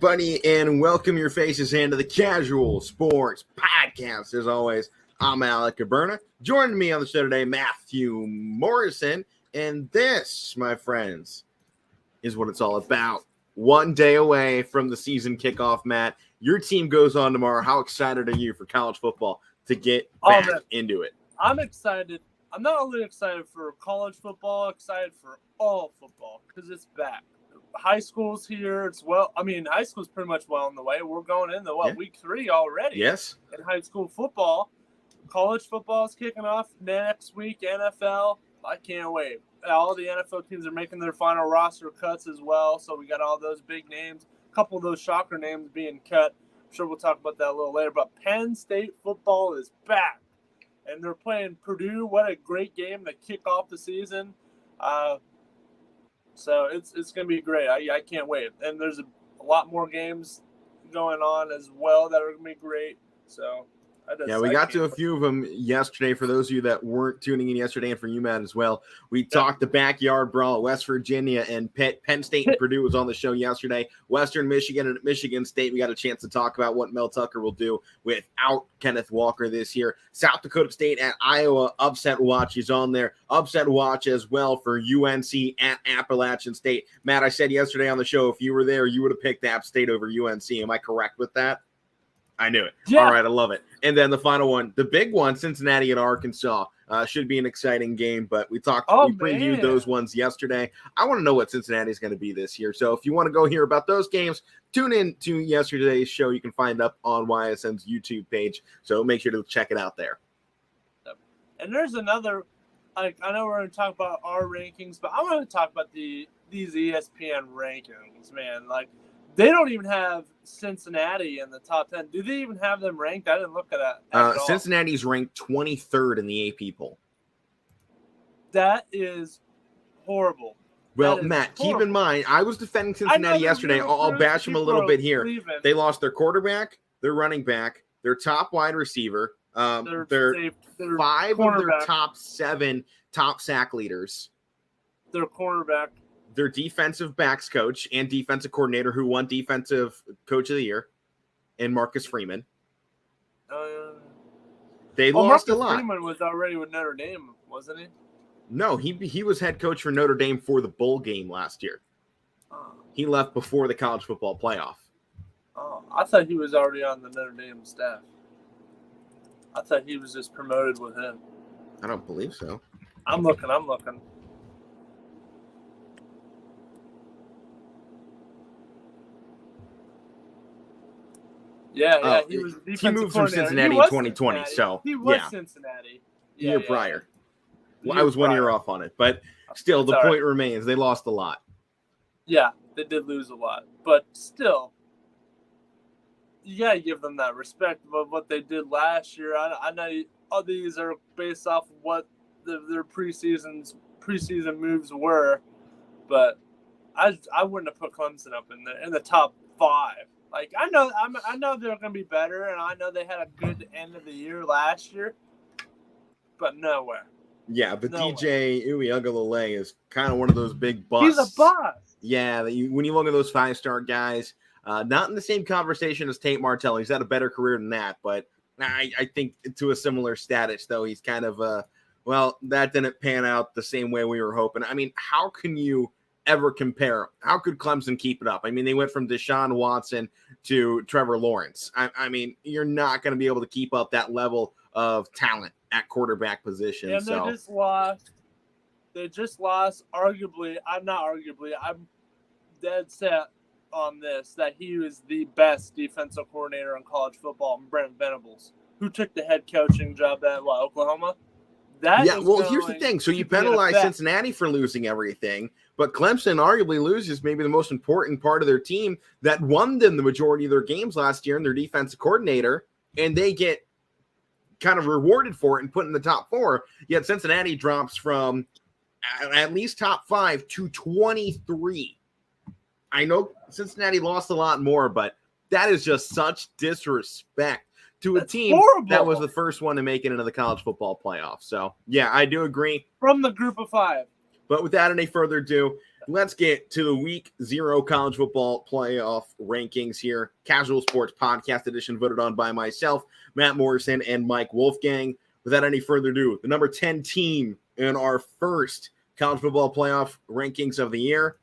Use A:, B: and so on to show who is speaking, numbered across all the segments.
A: everybody, and welcome your faces into the Casual Sports Podcast. As always, I'm Alec Caberna. Joining me on the show today, Matthew Morrison. And this, my friends, is what it's all about. 1 day away from the season kickoff, Matt. Your team goes on tomorrow. How excited are you for college football to get back into it?
B: I'm excited. I'm not only excited for college football, excited for all football because it's back. High school's here. High school's pretty much well on the way. We're going into week 3 already.
A: Yes.
B: In high school football. College football is kicking off next week. NFL. I can't wait. All the NFL teams are making their final roster cuts as well. So we got all those big names. A couple of those shocker names being cut. I'm sure we'll talk about that a little later. But Penn State football is back. And they're playing Purdue. What a great game to kick off the season. So it's going to be great. I can't wait. And there's a lot more games going on as well that are going to be great. So
A: we got to a few of them yesterday. For those of you that weren't tuning in yesterday, and for you, Matt, as well, we talked the backyard brawl at West Virginia, and Penn State and Purdue was on the show yesterday. Western Michigan and Michigan State, we got a chance to talk about what Mel Tucker will do without Kenneth Walker this year. South Dakota State at Iowa, upset watch is on there. Upset watch as well for UNC at Appalachian State. Matt, I said yesterday on the show, if you were there, you would have picked App State over UNC. Am I correct with that? I knew it. Yeah. All right, I love it. And then the final one, the big one, Cincinnati and Arkansas, should be an exciting game. But we previewed those ones yesterday. I want to know what Cincinnati is going to be this year. So if you want to go hear about those games, tune in to yesterday's show. You can find up on YSN's YouTube page. So make sure to check it out there.
B: And there's another, I know we're going to talk about our rankings, but I want to talk about these ESPN rankings, man. They don't even have Cincinnati in the top 10. Do they even have them ranked? I didn't look at that.
A: Cincinnati's ranked 23rd in the AP poll.
B: That is horrible.
A: Well, Matt, keep in mind, I was defending Cincinnati yesterday. I'll bash them a little bit here. They lost their quarterback, their running back, their top wide receiver, they're 5 of their top 7 top sack leaders.
B: Their cornerback.
A: Their defensive backs coach and defensive coordinator who won defensive coach of the year, and Marcus Freeman. They lost
B: Marcus
A: a lot.
B: Freeman was already with Notre Dame, wasn't he?
A: No, he was head coach for Notre Dame for the bowl game last year. He left before the college football playoff.
B: Oh, I thought he was already on the Notre Dame staff. I thought he was just promoted with him.
A: I don't believe so.
B: I'm looking. Yeah, he was.
A: He moved from Cincinnati in 2020, so
B: he was Cincinnati.
A: Year prior. Well, I was 1 year off on it, but still, the point remains: they lost a lot.
B: Yeah, they did lose a lot, but still, you gotta give them that respect of what they did last year. I know all these are based off of what their preseason moves were, but I wouldn't have put Clemson up in the top 5. I know they're going to be better, and I know they had a good end of the year last year, but nowhere.
A: Yeah, but DJ Uiagalelei is kind of one of those big busts.
B: He's a bust.
A: Yeah, when you look at those 5-star guys, not in the same conversation as Tate Martell. He's had a better career than that, but I think to a similar status, though, he's kind of that didn't pan out the same way we were hoping. I mean, how can you ever compare? How could Clemson keep it up? I mean, they went from Deshaun Watson to Trevor Lawrence. I mean, you're not going to be able to keep up that level of talent at quarterback position.
B: And they just lost. They just lost. I'm dead set on this that he was the best defensive coordinator in college football, Brent Venables, who took the head coaching job at Oklahoma.
A: Here's the thing. So you penalize Cincinnati for losing everything, but Clemson arguably loses maybe the most important part of their team that won them the majority of their games last year, and their defensive coordinator, and they get kind of rewarded for it and put in the top 4. Yet Cincinnati drops from at least top 5 to 23. I know Cincinnati lost a lot more, but that is just such disrespect to a team that was the first one to make it into the college football playoff. So, yeah, I do agree.
B: From the group of 5.
A: But without any further ado, let's get to the Week 0 college football playoff rankings here. Casual Sports Podcast Edition, voted on by myself, Matt Morrison, and Mike Wolfgang. Without any further ado, the number 10 team in our first college football playoff rankings of the year,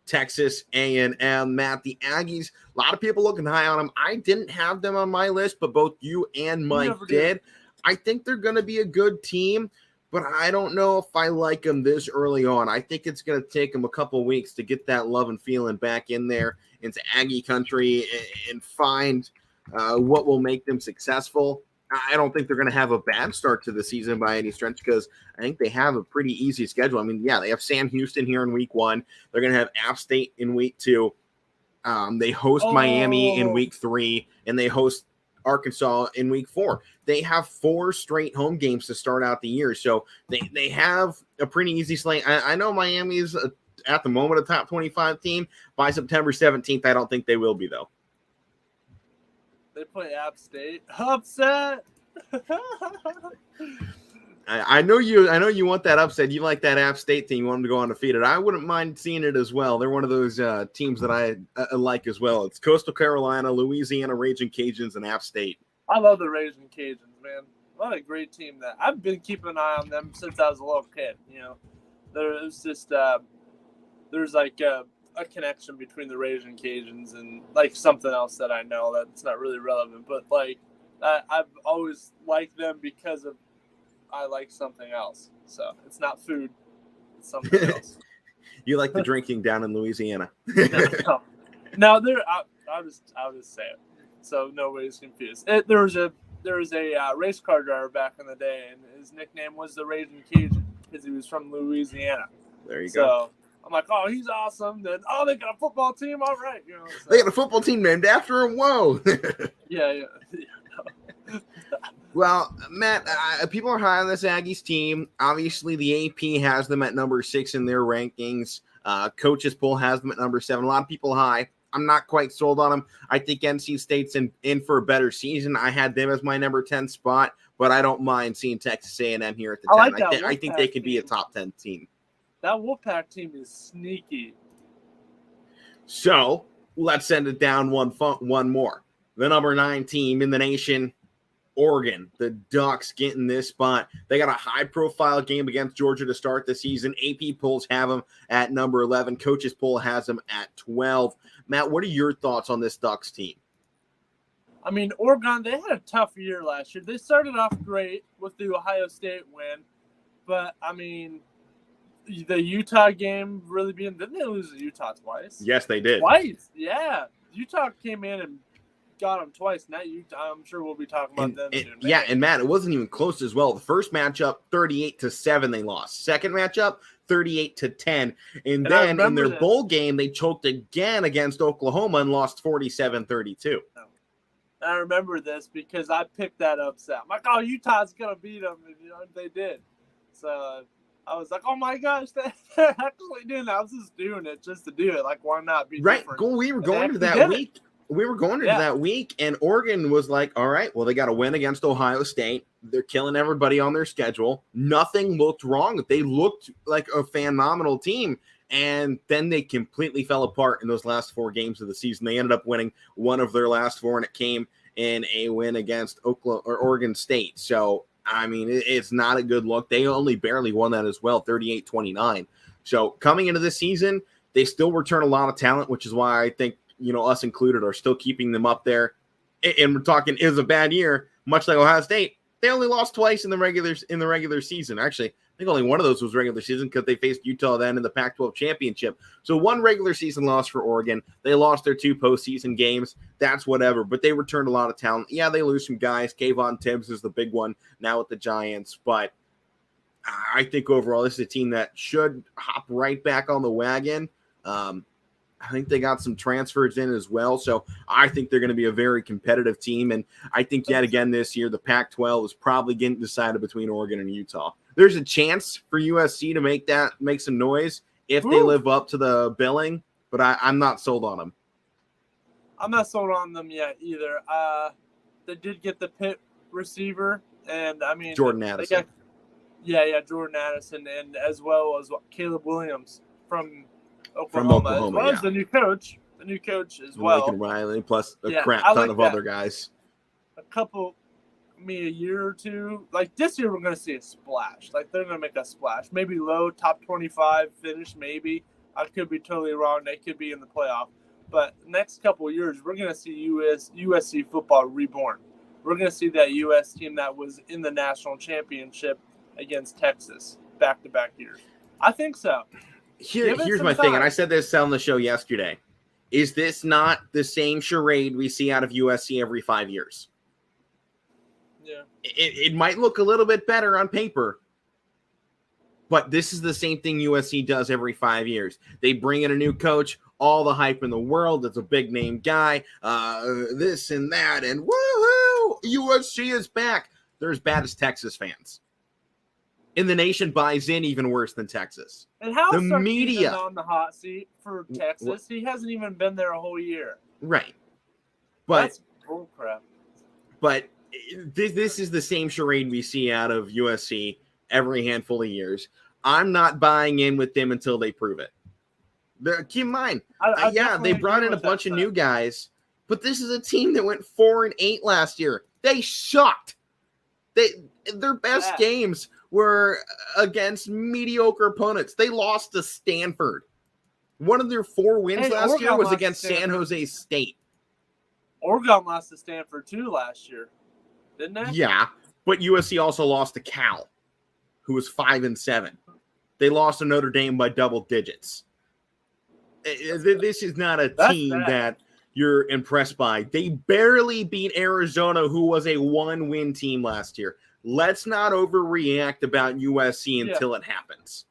A: Texas A&M. Matt, the Aggies, a lot of people looking high on them. I didn't have them on my list, but both you and Mike did. I think they're going to be a good team, but I don't know if I like them this early on. I think it's going to take them a couple weeks to get that love and feeling back in there into Aggie country and find what will make them successful. I don't think they're going to have a bad start to the season by any stretch because I think they have a pretty easy schedule. I mean, yeah, they have Sam Houston here in week 1. They're going to have App State in week 2. They host Miami in week 3, and they host Arkansas in week 4. They have 4 straight home games to start out the year. So they have a pretty easy slate. I know Miami is at the moment a top 25 team. By September 17th, I don't think they will be, though.
B: They play App State. Upset.
A: I know you want that upset. You like that App State team. You want them to go undefeated. I wouldn't mind seeing it as well. They're one of those teams that I like as well. It's Coastal Carolina, Louisiana, Raging Cajuns, and App State.
B: I love the Raging Cajuns, man. What a great team that I've been keeping an eye on them since I was a little kid. You know, there's just there's like a connection between the Raging Cajuns and like something else that I know that's not really relevant, but like I've always liked them because of I like something else. So it's not food, it's something else.
A: You like the drinking down in Louisiana.
B: No, I'll just say it so nobody's confused. There was a race car driver back in the day, and his nickname was the Raging Cajun because he was from Louisiana.
A: There you go.
B: I'm like, oh, he's awesome. Then, they got a football team. All right. You know, so.
A: They got a football team named after him. Whoa.
B: Yeah.
A: Well, Matt, people are high on this Aggies team. Obviously, the AP has them at number 6 in their rankings. Coaches poll has them at number 7. A lot of people high. I'm not quite sold on them. I think NC State's in for a better season. I had them as my number 10 spot, but I don't mind seeing Texas A&M here at the 10. I think they could be a top 10 team.
B: That Wolfpack team is sneaky.
A: So let's send it down one more. The number 9 team in the nation, Oregon. The Ducks get in this spot. They got a high-profile game against Georgia to start the season. AP polls have them at number 11. Coaches poll has them at 12. Matt, what are your thoughts on this Ducks team?
B: I mean, Oregon, they had a tough year last year. They started off great with the Ohio State win, but, I mean, the Utah game really didn't they lose to Utah twice?
A: Yes, they did.
B: Twice, yeah. Utah came in and got them twice. Not Utah. I'm sure we'll be talking about them soon.
A: Yeah, and Matt, it wasn't even close as well. The first matchup, 38-7, they lost. Second matchup, 38-10. And then in their bowl game, they choked again against Oklahoma and lost 47-32.
B: I remember this because I picked that upset. I'm like, oh, Utah's going to beat them. And, they did. So I was like, oh, my gosh, they're actually doing that. I was just doing it just to do it. Like, why not be different? We were going to that week.
A: We were going into that week, and Oregon was like, all right, well, they got to win against Ohio State. They're killing everybody on their schedule. Nothing looked wrong. They looked like a phenomenal team, and then they completely fell apart in those last 4 games of the season. They ended up winning one of their last 4, and it came in a win against Oregon State. So, I mean, it's not a good look. They only barely won that as well, 38-29. So, coming into this season, they still return a lot of talent, which is why I think, us included, are still keeping them up there. And we're talking, it was a bad year, much like Ohio State. They only lost twice in the regular season. Actually, I think only one of those was regular season because they faced Utah then in the Pac-12 championship. So 1 regular season loss for Oregon. They lost their 2 postseason games. That's whatever. But they returned a lot of talent. Yeah, they lose some guys. Kayvon Tibbs is the big one now with the Giants. But I think overall this is a team that should hop right back on the wagon. I think they got some transfers in as well. So I think they're going to be a very competitive team. And I think yet again this year, the Pac-12 is probably getting decided between Oregon and Utah. There's a chance for USC to make some noise if they live up to the billing, but I'm not sold on them.
B: I'm not sold on them yet either. They did get the Pitt receiver, and I mean
A: Jordan Addison.
B: Jordan Addison, and as well as Caleb Williams from Oklahoma, as well as the new coach. The new coach as well.
A: Lincoln Riley, plus a crap ton of other guys.
B: A year or two. Like this year, we're going to see a splash. Like they're going to make a splash. Maybe low top 25 finish. Maybe I could be totally wrong. They could be in the playoff. But next couple of years, we're going to see USC football reborn. We're going to see that US team that was in the national championship against Texas back-to-back years. I think so.
A: Here's my thing, and I said this on the show yesterday. Is this not the same charade we see out of USC every 5 years?
B: Yeah.
A: It might look a little bit better on paper, but this is the same thing USC does every 5 years. They bring in a new coach, all the hype in the world. It's a big name guy, this and that, and woohoo! USC is back. They're as bad as Texas fans. And the nation buys in even worse than Texas.
B: And how
A: the media
B: on the hot seat for Texas? He hasn't even been there a whole year.
A: Right. But
B: that's bullcrap.
A: But this is the same charade we see out of USC every handful of years. I'm not buying in with them until they prove it. Keep in mind, they brought in a bunch of new guys, but this is a team that went 4-8 last year. They sucked. Their best games were against mediocre opponents. They lost to Stanford. One of their 4 wins last year was against San Jose State.
B: Oregon lost to Stanford too last year, didn't they?
A: Yeah, but USC also lost to Cal, who was 5-7. They lost to Notre Dame by double digits. This is not a team that you're impressed by. They barely beat Arizona, who was a 1-win team last year. Let's not overreact about USC until it happens.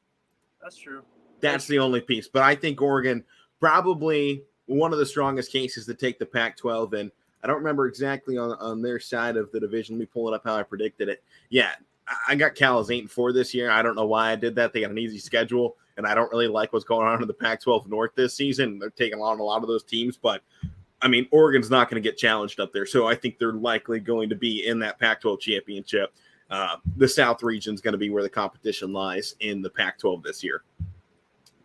B: That's true.
A: That's the only piece. But I think Oregon probably one of the strongest cases to take the Pac-12. And I don't remember exactly on their side of the division. Let me pull it up how I predicted it. Yeah, I got Cal as 8-4 this year. I don't know why I did that. They got an easy schedule, and I don't really like what's going on in the Pac-12 North this season. They're taking on a lot of those teams, but I mean, Oregon's not going to get challenged up there, so I think they're likely going to be in that Pac-12 championship. The South region is going to be where the competition lies in the Pac-12 this year.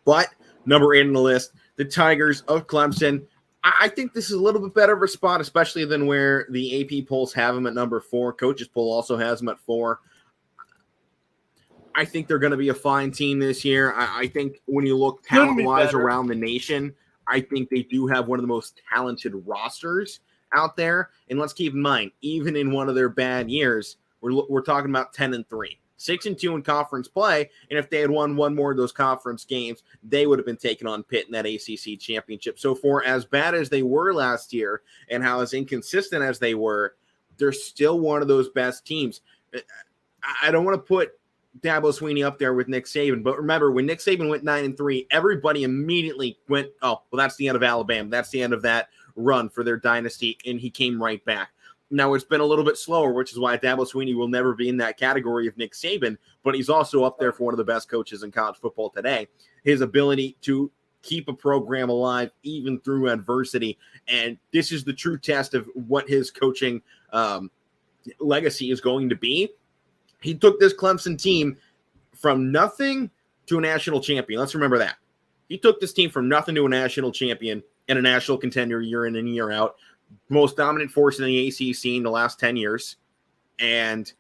A: But number 8 on the list, the Tigers of Clemson. I think this is a little bit better of a spot, especially than where the AP polls have them at number 4. Coaches poll also has them at 4. I think they're going to be a fine team this year. I think when you look talent-wise around the nation, I think they do have one of the most talented rosters out there. And let's keep in mind, even in one of their bad years, we're talking about 10-3, 6-2 in conference play. And if they had won one more of those conference games, they would have been taking on Pitt in that ACC championship. So for as bad as they were last year and how as inconsistent as they were, they're still one of those best teams. I don't want to put Dabo Swinney up there with Nick Saban, but remember when Nick Saban went 9-3, everybody immediately went, oh, well, that's the end of Alabama. That's the end of that run for their dynasty, and he came right back. Now it's been a little bit slower, which is why Dabo Swinney will never be in that category of Nick Saban, but he's also up there for one of the best coaches in college football today. His ability to keep a program alive even through adversity, and this is the true test of what his coaching legacy is going to be. He took this Clemson team from nothing to a national champion. Let's remember that. He took this team from nothing to a national champion and a national contender year in and year out. Most dominant force in the ACC in the last 10 years. And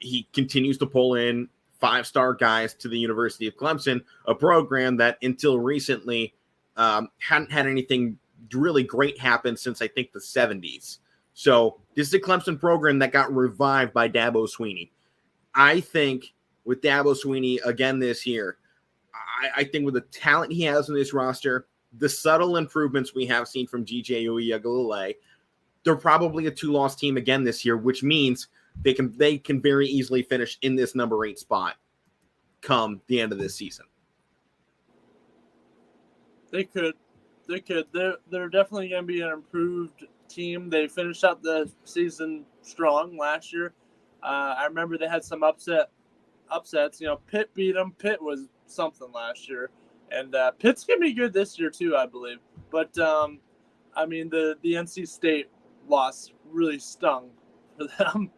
A: he continues to pull in 5-star guys to the University of Clemson, a program that until recently hadn't had anything really great happen since I think the 70s. So this is a Clemson program that got revived by Dabo Swinney. I think with Dabo Swinney again this year, I think with the talent he has in this roster, the subtle improvements we have seen from G.J. Uiagalelei, they're probably a 2-loss team again this year, which means they can very easily finish in this number 8 spot come the end of this season.
B: They could. They're definitely going to be an improved team. They finished out the season strong last year. I remember they had some upsets. You know, Pitt beat them. Pitt was something last year. And Pitt's going to be good this year, too, I believe. But, I mean, the NC State loss really stung for them,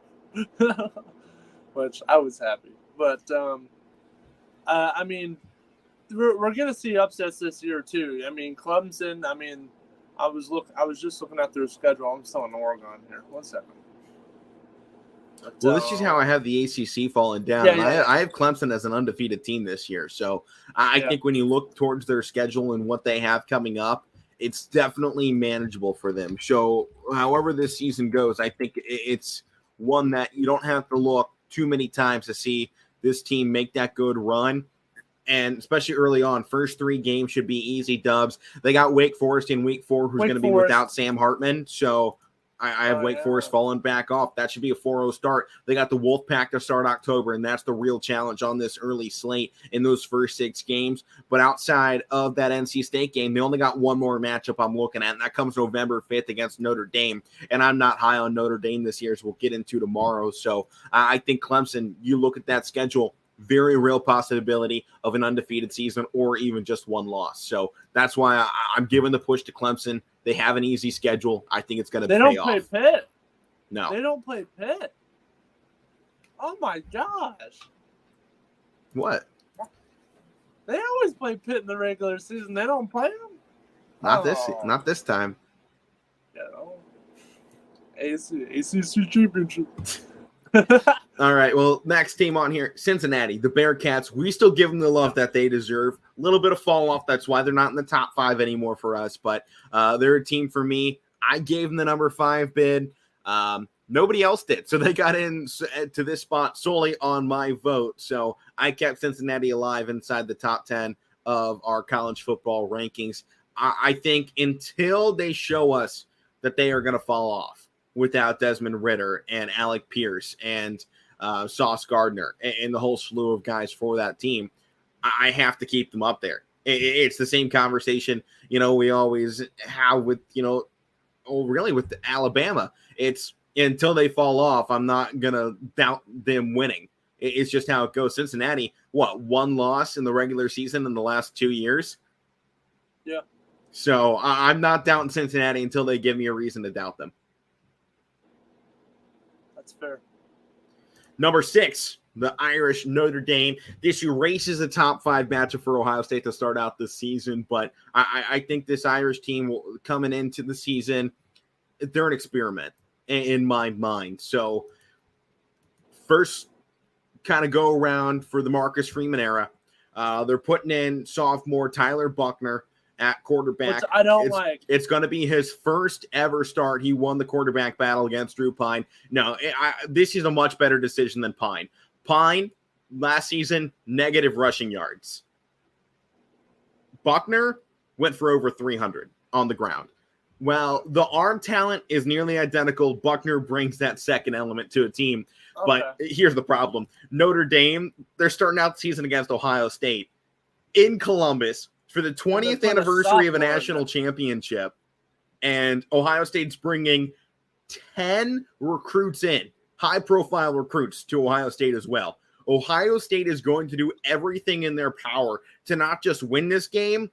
B: which I was happy. But, I mean, we're going to see upsets this year too. I mean, Clemson. I mean, I was just looking at their schedule. I'm still in Oregon here. 1 second.
A: Well, this is how I have the ACC falling down.
B: Yeah.
A: I have Clemson as an undefeated team this year. So I think when you look towards their schedule and what they have coming up, it's definitely manageable for them. So however this season goes, I think it's one that you don't have to look too many times to see this team make that good run. And especially early on, first 3 games should be easy dubs. They got Wake Forest in week 4, who's going to be without Sam Hartman. So I have Wake Forest falling back off. That should be a 4-0 start. They got the Wolfpack to start October, and that's the real challenge on this early slate in those first 6 games. But outside of that NC State game, they only got one more matchup I'm looking at, and that comes November 5th against Notre Dame. And I'm not high on Notre Dame this year, as we'll get into tomorrow. So I think Clemson, you look at that schedule, very real possibility of an undefeated season or even just one loss. So that's why I'm giving the push to Clemson. They have an easy schedule. I think it's going to pay off. They
B: don't play Pitt.
A: No.
B: They don't play Pitt. Oh, my gosh.
A: What?
B: They always play Pitt in the regular season. They don't play them?
A: Not this time.
B: Yeah, no. ACC championship.
A: All right, well, next team on here, Cincinnati, the Bearcats. We still give them the love that they deserve. A little bit of fall off. That's why they're not in the top 5 anymore for us. But they're a team for me. I gave them the number 5 bid. Nobody else did. So they got in to this spot solely on my vote. So I kept Cincinnati alive inside the top 10 of our college football rankings. I think until they show us that they are going to fall off without Desmond Ridder and Alec Pierce and Sauce Gardner and the whole slew of guys for that team, I have to keep them up there. It's the same conversation, we always have with, really with Alabama. It's until they fall off, I'm not going to doubt them winning. It's just how it goes. Cincinnati, one loss in the regular season in the last 2 years?
B: Yeah.
A: So I'm not doubting Cincinnati until they give me a reason to doubt them.
B: That's fair.
A: Number 6, the Irish Notre Dame. This erases the top 5 matchup for Ohio State to start out this season, but I think this Irish team coming into the season, they're an experiment in my mind. So first kind of go around for the Marcus Freeman era. They're putting in sophomore Tyler Buckner at quarterback.
B: Which I don't like.
A: It's going to be his first ever start. He won the quarterback battle against Drew Pine. No, this is a much better decision than Pine. Pine, last season, negative rushing yards. Buckner went for over 300 on the ground. Well, the arm talent is nearly identical. Buckner brings that second element to a team. Okay. But here's the problem. Notre Dame, they're starting out the season against Ohio State in Columbus for the 20th anniversary of a national championship. And Ohio State's bringing 10 recruits in, high-profile recruits to Ohio State as well. Ohio State is going to do everything in their power to not just win this game,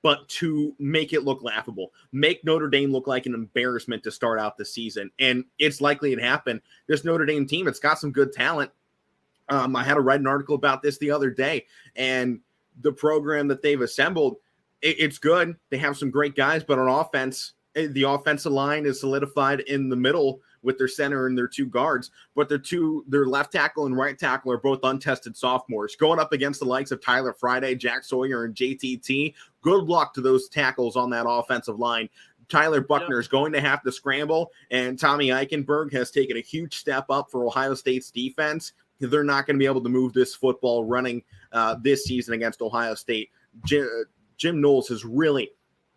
A: but to make it look laughable, make Notre Dame look like an embarrassment to start out the season. And it's likely to happen. This Notre Dame team, it's got some good talent. I had to write an article about this the other day, and the program that they've assembled, it's good. They have some great guys, but on offense, the offensive line is solidified in the middle with their center and their 2 guards, but their left tackle and right tackle are both untested sophomores going up against the likes of Tyler Friday, Jack Sawyer, and JTT. Good luck to those tackles on that offensive line. Tyler Buckner is going to have to scramble, and Tommy Eichenberg has taken a huge step up for Ohio State's defense. They're not going to be able to move this football running this season against Ohio State. Jim Knowles has really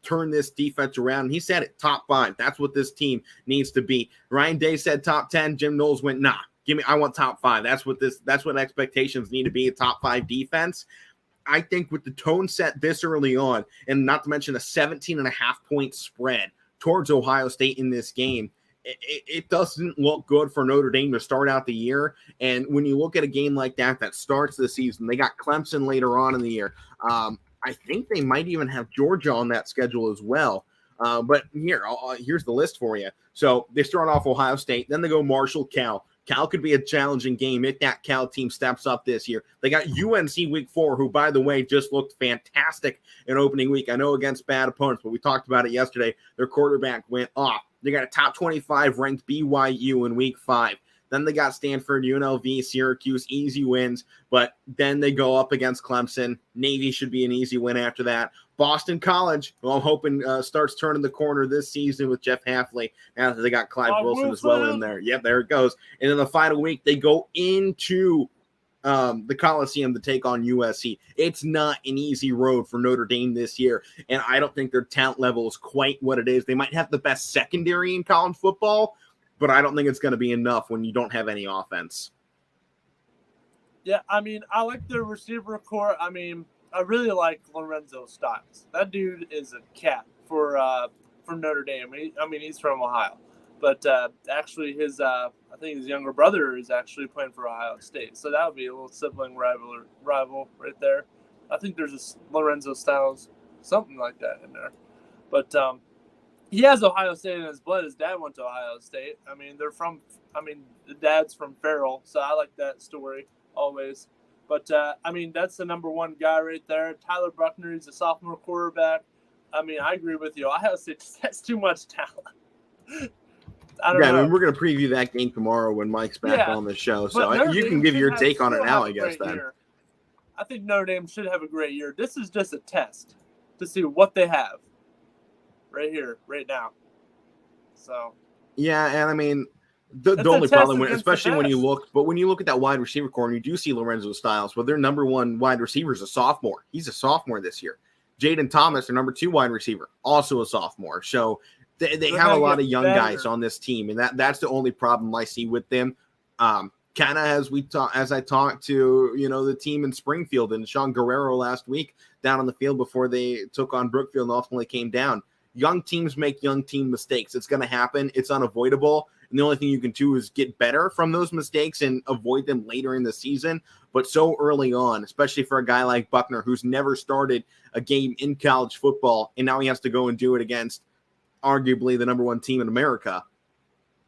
A: turned this defense around. He said it, top 5. That's what this team needs to be. Ryan Day said top 10. Jim Knowles went, nah, I want top 5. That's what expectations need to be, a top 5 defense. I think with the tone set this early on, and not to mention a 17.5-point spread towards Ohio State in this game, it doesn't look good for Notre Dame to start out the year. And when you look at a game like that starts the season, they got Clemson later on in the year. I think they might even have Georgia on that schedule as well. But here's the list for you. So they start off Ohio State, then they go Marshall, Cal, Cal could be a challenging game if that Cal team steps up this year. They got UNC week 4, who, by the way, just looked fantastic in opening week. I know against bad opponents, but we talked about it yesterday. Their quarterback went off. They got a top 25 ranked BYU in week 5. Then they got Stanford, UNLV, Syracuse, easy wins. But then they go up against Clemson. Navy should be an easy win after that. Boston College, who I'm hoping starts turning the corner this season with Jeff Hafley. Now that they got Clive Wilson as well in there. Yep, there it goes. And then the final week, they go into the Coliseum to take on USC. It's not an easy road for Notre Dame this year, and I don't think their talent level is quite what it is. They might have the best secondary in college football, but I don't think it's going to be enough when you don't have any offense.
B: Yeah, I mean, I like their receiver core. I mean, I really like Lorenzo Styles. That dude is a cat for Notre Dame. He's from Ohio, but actually his I think his younger brother is actually playing for Ohio State, so that would be a little sibling rival right there. I think there's a Lorenzo Styles, something like that in there, but he has Ohio State in his blood. His dad went to Ohio State. I mean, the dad's from Farrell, so I like that story always. But, that's the number one guy right there. Tyler Buckner, he's a sophomore quarterback. I mean, I agree with you. Ohio State has too much talent. I don't know.
A: We're going to preview that game tomorrow when Mike's back on the show. So you can give your take on it now, I guess, then.
B: Year. I think Notre Dame should have a great year. This is just a test to see what they have right here, right now. So.
A: Yeah, and I mean, the only problem, especially when you look at that wide receiver core, and you do see Lorenzo Styles, well, their number one wide receiver is a sophomore. He's a sophomore this year. Jaden Thomas, their number 2 wide receiver, also a sophomore. So they have a lot of young guys on this team, and that's the only problem I see with them. Kind of as I talked to the team in Springfield and Sean Guerrero last week down on the field before they took on Brookfield and ultimately came down. Young teams make young team mistakes. It's going to happen. It's unavoidable. And the only thing you can do is get better from those mistakes and avoid them later in the season. But so early on, especially for a guy like Buckner, who's never started a game in college football, and now he has to go and do it against arguably the number 1 team in America,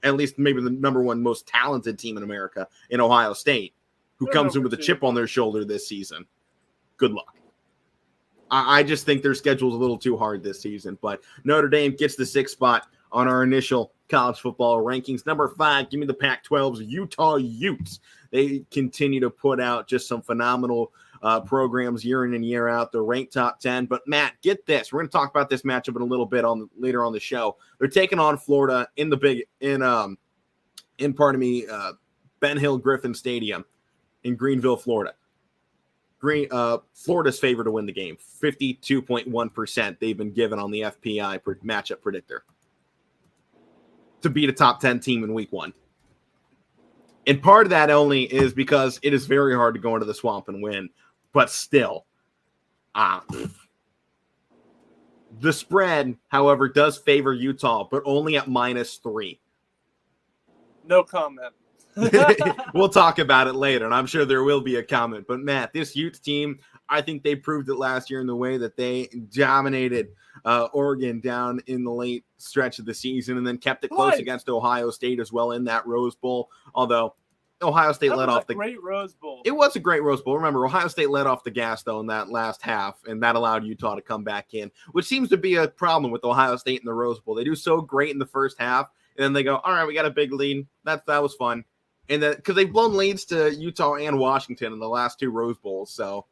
A: at least maybe the number 1 most talented team in America in Ohio State, who comes in with a chip on their shoulder this season. Good luck. I just think their schedule's a little too hard this season. But Notre Dame gets the 6th spot on our initial college football rankings. Number 5, give me the Pac-12's Utah Utes. They continue to put out just some phenomenal programs year in and year out. They're ranked top 10. But Matt, get this. We're going to talk about this matchup in a little bit later on the show. They're taking on Florida in Ben Hill Griffin Stadium in Greenville, Florida. Florida's favored to win the game. 52.1% they've been given on the FPI matchup predictor to beat a top 10 team in week 1. And part of that only is because it is very hard to go into the swamp and win. But still, the spread, however, does favor Utah, but only at -3.
B: No comment.
A: We'll talk about it later, and I'm sure there will be a comment. But, Matt, this Utes team, I think they proved it last year in the way that they dominated Oregon down in the late stretch of the season and then kept it close against Ohio State as well in that Rose Bowl, although Ohio State let off the
B: great Rose Bowl.
A: It was a great Rose Bowl. Remember, Ohio State let off the gas, though, in that last half, and that allowed Utah to come back in, which seems to be a problem with Ohio State in the Rose Bowl. They do so great in the first half, and then they go, all right, we got a big lead. That was fun. And then because they've blown leads to Utah and Washington in the last 2 Rose Bowls, so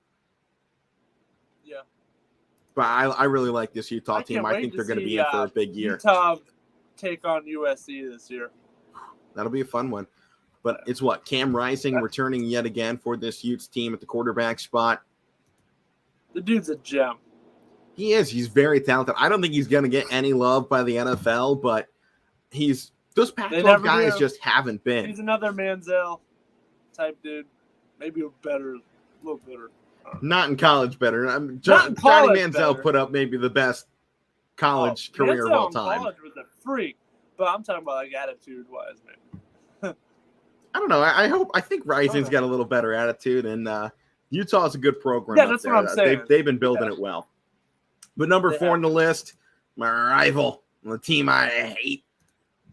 B: yeah.
A: But I really like this Utah team. I think they're going to be in for a big year.
B: Utah take on USC this year.
A: That'll be a fun one. But it's Cam Rising returning yet again for this Utes team at the quarterback spot.
B: The dude's a gem.
A: He is. He's very talented. I don't think he's going to get any love by the NFL, but those Pac-12 guys just haven't been.
B: He's another Manziel type dude. Maybe a little better.
A: Not in college better. Johnny Manziel put up maybe the best college career of all time.
B: College was a freak, but I'm talking about attitude-wise, man.
A: I don't know. I think Rising's got a little better attitude, and Utah's a good program.
B: Yeah, that's what I'm saying.
A: They've been building it well. But number 4 on the list, my rival, the team I hate,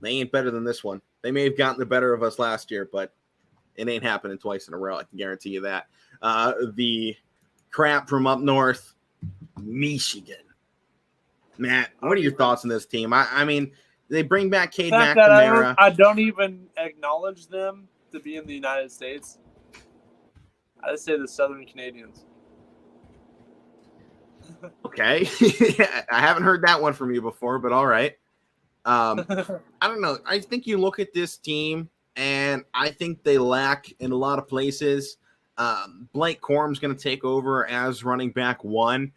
A: They ain't better than this one. They may have gotten the better of us last year, but it ain't happening twice in a row. I can guarantee you that. The crap from up north, Michigan. Matt, what are your thoughts on this team? I mean, they bring back Cade McNamara.
B: I don't even acknowledge them to be in the United States. I just say the Southern Canadians.
A: Okay. I haven't heard that one from you before, but all right. I don't know. I think you look at this team, and I think they lack in a lot of places. Blake Corum's going to take over as running back one.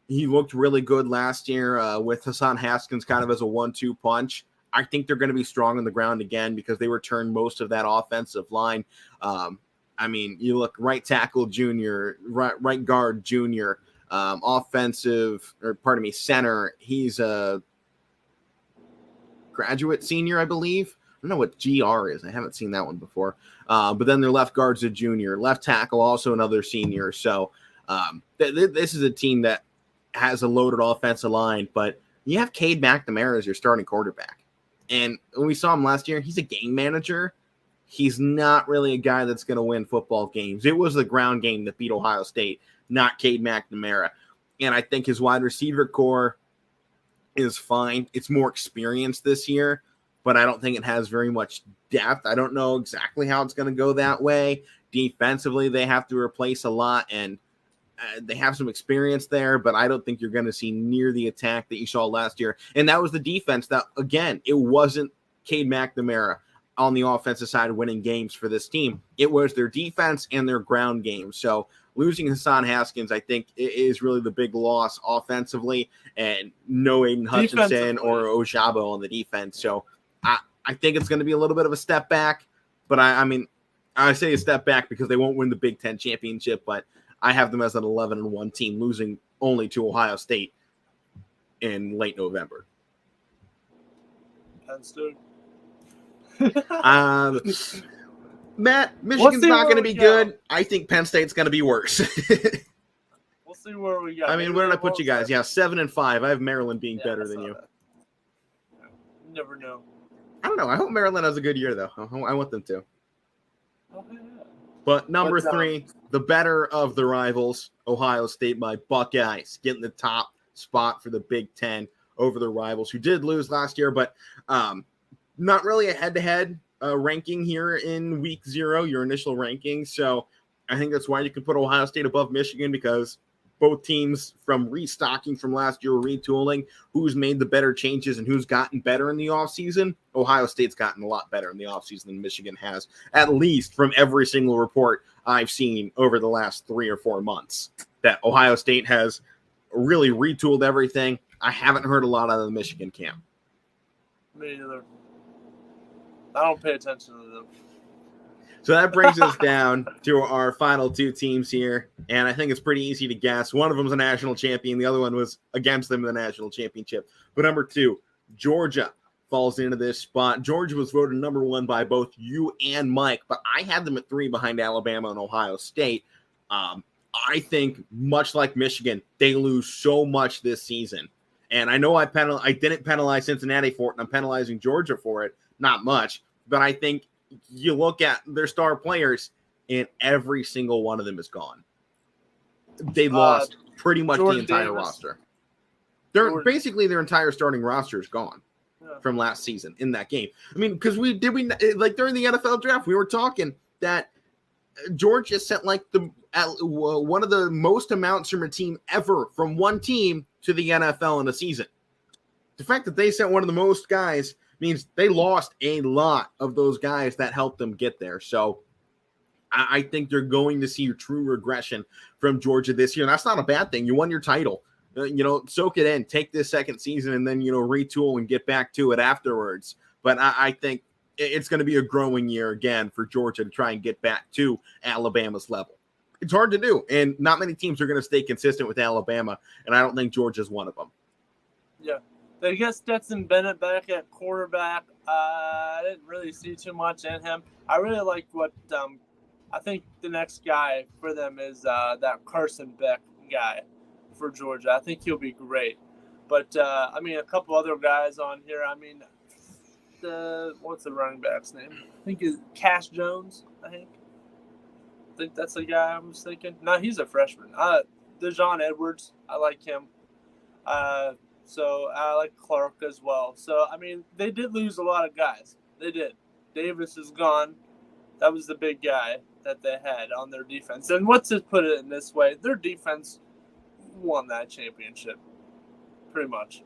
A: He looked really good last year with Hassan Haskins kind of as a 1-2 punch. I think they're going to be strong on the ground again because they returned most of that offensive line. I mean, you look right tackle junior, right guard junior, center. He's a graduate senior, I believe. I don't know what GR is. I haven't seen that one before. But then their left guard's a junior. Left tackle, also another senior. So this is a team that has a loaded offensive line, but you have Cade McNamara as your starting quarterback. And when we saw him last year, he's a game manager. He's not really a guy that's going to win football games. It was the ground game that beat Ohio State, not Cade McNamara. And I think his wide receiver core is fine. It's more experienced this year, but I don't think it has very much depth. I don't know exactly how it's going to go that way. Defensively, they have to replace a lot, and they have some experience there, but I don't think you're going to see near the attack that you saw last year. And that was the defense that, again, it wasn't Cade McNamara on the offensive side winning games for this team. It was their defense and their ground game. So losing Hassan Haskins, I think, is really the big loss offensively, and no Aiden Hutchinson or Ojabo on the defense. So I think it's going to be a little bit of a step back, but I mean, I say a step back because they won't win the Big Ten championship, but I have them as an 11-1 team, losing only to Ohio State in late November.
B: Penn State.
A: Matt, Michigan's not going to be good. I think Penn State's going to be worse.
B: We'll see where we go.
A: I mean, where did I put you guys? Yeah, 7-5. I have Maryland being better than you.
B: You never know.
A: I don't know. I hope Maryland has a good year, though. I want them to.
B: Oh, yeah.
A: But number three, the better of the rivals, Ohio State, my Buckeyes, getting the top spot for the Big Ten over the rivals who did lose last year, but not really a head-to-head ranking here in week 0, your initial ranking. So I think that's why you can put Ohio State above Michigan, because both teams, from restocking from last year, retooling, who's made the better changes and who's gotten better in the offseason. Ohio State's gotten a lot better in the offseason than Michigan has, at least from every single report I've seen over the last 3 or 4 months, that Ohio State has really retooled everything. I haven't heard a lot out of the Michigan camp.
B: Me neither. I don't pay attention to them.
A: So that brings us down to our final 2 teams here, and I think it's pretty easy to guess. One of them is a national champion. The other one was against them in the national championship. But number 2, Georgia falls into this spot. Georgia was voted number 1 by both you and Mike, but I had them at 3 behind Alabama and Ohio State. I think, much like Michigan, they lose so much this season. And I know I didn't penalize Cincinnati for it, and I'm penalizing Georgia for it. Not much, but I think you look at their star players, and every single one of them is gone. They lost pretty much the entire roster. Basically their entire starting roster is gone from last season in that game. I mean, because we during the NFL draft, we were talking that Georgia sent like one of the most amounts from a team ever from one team to the NFL in a season. The fact that they sent one of the most guys means they lost a lot of those guys that helped them get there. So I think they're going to see a true regression from Georgia this year. And that's not a bad thing. You won your title. Soak it in, take this second season, and then, retool and get back to it afterwards. But I think it's going to be a growing year again for Georgia to try and get back to Alabama's level. It's hard to do, and not many teams are going to stay consistent with Alabama, and I don't think Georgia's one of them.
B: Yeah. They get Stetson Bennett back at quarterback. I didn't really see too much in him. I really like what I think the next guy for them is that Carson Beck guy for Georgia. I think he'll be great. But, a couple other guys on here. what's the running back's name? I think it's Cash Jones. I think that's the guy I was thinking. No, he's a freshman. DeJohn Edwards. I like him. So I like Clark as well. So, I mean, they did lose a lot of guys. They did. Davis is gone. That was the big guy that they had on their defense. And let's just put it in this way. Their defense won that championship, pretty much.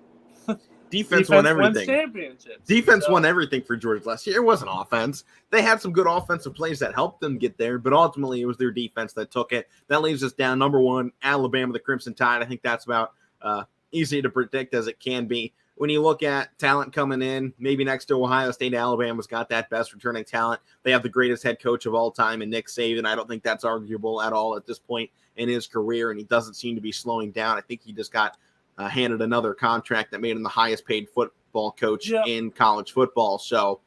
A: Defense won everything.
B: Wins championships.
A: Defense won everything for Georgia last year. It wasn't offense. They had some good offensive plays that helped them get there, but ultimately it was their defense that took it. That leaves us down number 1, Alabama, the Crimson Tide. I think that's about easy to predict as it can be. When you look at talent coming in, maybe next to Ohio State, Alabama's got that best returning talent. They have the greatest head coach of all time in Nick Saban. I don't think that's arguable at all at this point in his career, and he doesn't seem to be slowing down. I think he just got handed another contract that made him the highest paid football coach in college football. So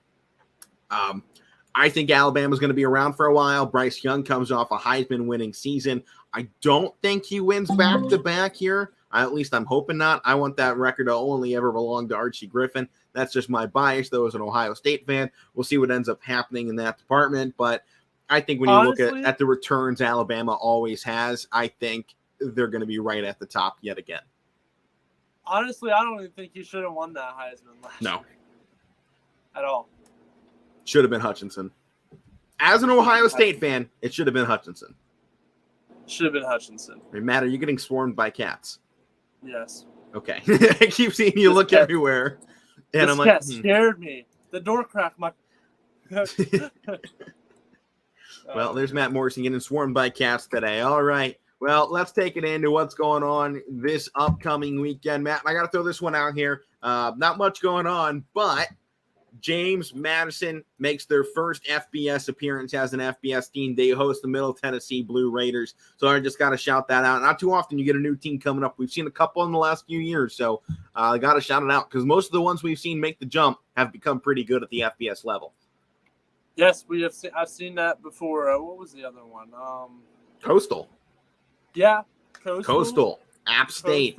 A: I think Alabama's going to be around for a while. Bryce Young comes off a Heisman winning season. I don't think he wins back-to-back here. At least I'm hoping not. I want that record to only ever belong to Archie Griffin. That's just my bias, though, as an Ohio State fan. We'll see what ends up happening in that department. But I think when you look at the returns Alabama always has, I think they're going to be right at the top yet again.
B: Honestly, I don't even think he should have won that Heisman last year. At all.
A: Should have been Hutchinson. As an Ohio State fan, it should have been Hutchinson.
B: Should have been Hutchinson.
A: Hey, Matt, are you getting swarmed by cats?
B: Yes.
A: Okay. I keep seeing you look everywhere. And I'm like,
B: cat scared me. The door cracked my...
A: Well, there's Matt Morrison getting swarmed by cats today. All right. Well, let's take it into what's going on this upcoming weekend. Matt, I got to throw this one out here. Not much going on, but James Madison makes their first FBS appearance as an FBS team. They host the Middle Tennessee Blue Raiders. So I just got to shout that out. Not too often you get a new team coming up. We've seen a couple in the last few years. So I got to shout it out because most of the ones we've seen make the jump have become pretty good at the FBS level.
B: Yes, we have. I've seen that before. What was the other one?
A: Coastal.
B: Yeah.
A: Coastal. App State.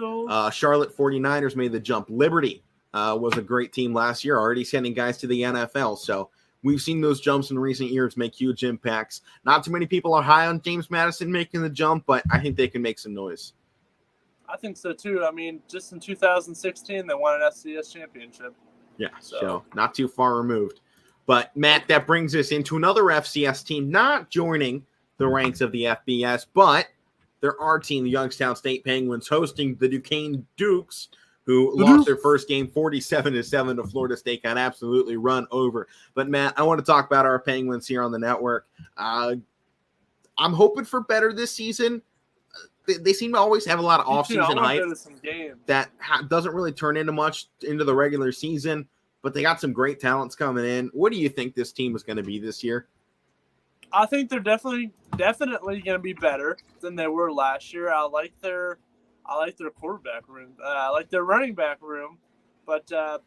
A: Charlotte 49ers made the jump. Liberty was a great team last year, already sending guys to the NFL. So we've seen those jumps in recent years make huge impacts. Not too many people are high on James Madison making the jump, but I think they can make some noise.
B: I think so, too. I mean, just in 2016, they won an FCS championship.
A: Yeah, so not too far removed. But, Matt, that brings us into another FCS team not joining the ranks of the FBS, but there are team, the Youngstown State Penguins, hosting the Duquesne Dukes, who lost their first game 47-7 to Florida State, got absolutely run over. But, Matt, I want to talk about our Penguins here on the network. I'm hoping for better this season. They seem to always have a lot of offseason hype that doesn't really turn into much into the regular season, but they got some great talents coming in. What do you think this team is going to be this year?
B: I think they're definitely going to be better than they were last year. I like their quarterback room. I like their running back room, but I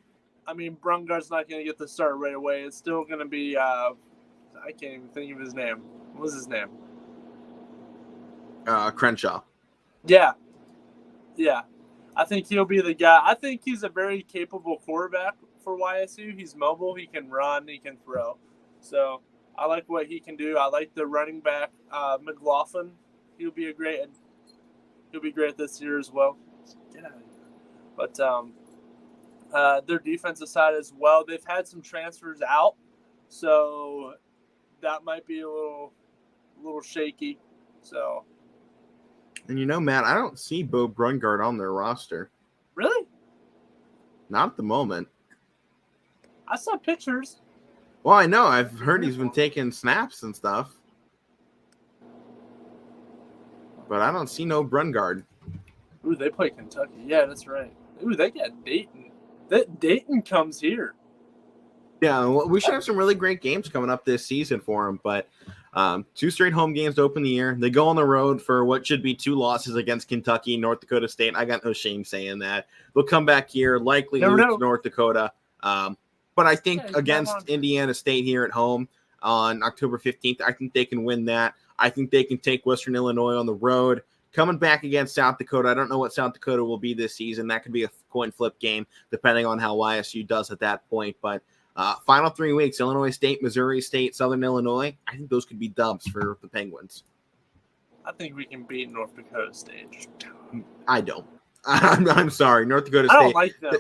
B: mean, Brungard's not going to get the start right away. It's still going to be I can't even think of his name. What was his name?
A: Crenshaw.
B: Yeah. I think he'll be the guy. I think he's a very capable quarterback for YSU. He's mobile. He can run. He can throw. So I like what he can do. I like the running back, McLaughlin. He'll be great this year as well. Get out of here. But their defensive side as well. They've had some transfers out, so that might be a little shaky. So.
A: And Matt, I don't see Bo Brungard on their roster.
B: Really?
A: Not at the moment.
B: I saw pictures.
A: Well, I know. I've heard he's been taking snaps and stuff. But I don't see no Brungard.
B: Ooh, they play Kentucky. Yeah, that's right. Ooh, they got Dayton. Dayton comes here.
A: Yeah, well, we should have some really great games coming up this season for them. But 2 straight home games to open the year. They go on the road for what should be 2 losses against Kentucky, North Dakota State. I got no shame saying that. They'll come back here, likely lose to North Dakota. But I think against Indiana State here at home on October 15th, I think they can win that. I think they can take Western Illinois on the road. Coming back against South Dakota, I don't know what South Dakota will be this season. That could be a coin flip game, depending on how YSU does at that point. But Final 3 weeks, Illinois State, Missouri State, Southern Illinois. I think those could be dubs for the Penguins.
B: I think we can beat North Dakota State.
A: I don't. I'm sorry. North Dakota State.
B: I don't like them.